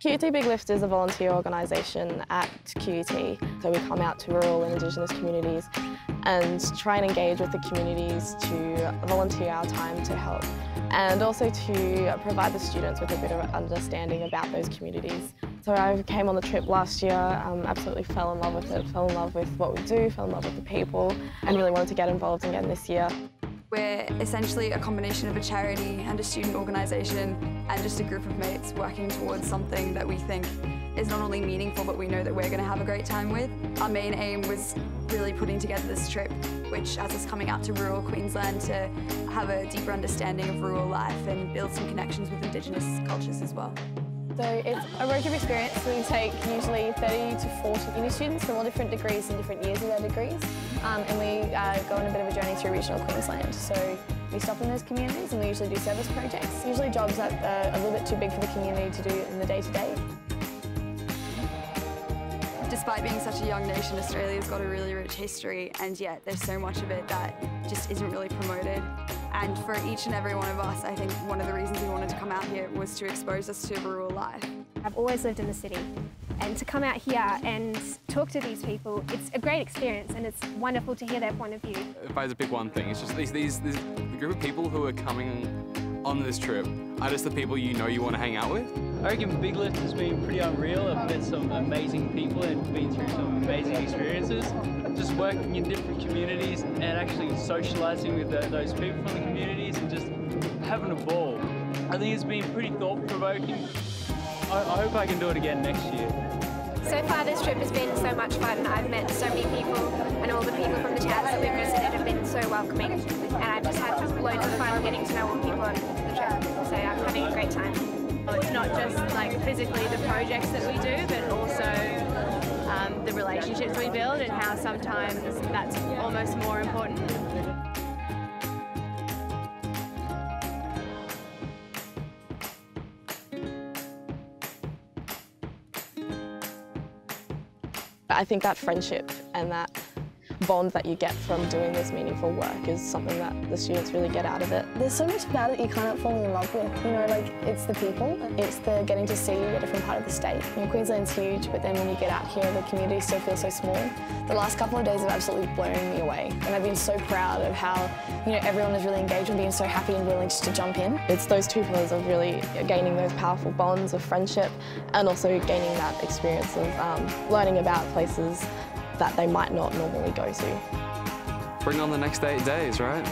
QUT Big Lift is a volunteer organisation at QUT, so we come out to rural and Indigenous communities and try and engage with the communities to volunteer our time to help, and also to provide the students with a bit of understanding about those communities. So I came on the trip last year, absolutely fell in love with it, fell in love with what we do, fell in love with the people, and really wanted to get involved again this year. We're essentially a combination of a charity and a student organisation and just a group of mates working towards something that we think is not only meaningful but we know that we're going to have a great time with. Our main aim was really putting together this trip, which has us coming out to rural Queensland to have a deeper understanding of rural life and build some connections with Indigenous cultures as well. So it's a road trip experience. We take usually 30 to 40 uni students from all different degrees and different years of their degrees, and we go on a bit of a journey through regional Queensland. So we stop in those communities and we usually do service projects, usually jobs that are a little bit too big for the community to do in the day-to-day. Despite being such a young nation, Australia's got a really rich history, and yet there's so much of it that just isn't really promoted. And for each and every one of us, I think one of the reasons we wanted to come out here was to expose us to rural life. I've always lived in the city, and to come out here and talk to these people, it's a great experience and it's wonderful to hear their point of view. If I had to pick one thing, it's just the group of people who are coming on this trip are just the people you know you want to hang out with. I reckon Big Lift has been pretty unreal. I've met some amazing people and been through some amazing experiences. Just working in different communities and actually socialising with those people from the communities and just having a ball. I think it's been pretty thought-provoking. I hope I can do it again next year. So far this trip has been so much fun. I've met so many people, and all the people from the towns that we've visited have been so welcoming, and I've just had loads of fun getting to know all the people on the trip, so I'm having a great time. It's not just like physically the projects that we do, but also the relationships we build and how sometimes that's almost more important. I think that friendship and that bond that you get from doing this meaningful work is something that the students really get out of it. There's so much about it you can't fall in love with. You know, like, it's the people, it's the getting to see a different part of the state. You know, Queensland's huge, but then when you get out here, the community still feels so small. The last couple of days have absolutely blown me away, and I've been so proud of how, you know, everyone is really engaged and being so happy and willing just to jump in. It's those two pillars of really gaining those powerful bonds of friendship and also gaining that experience of learning about places that they might not normally go to. Bring on the next 8 days, right?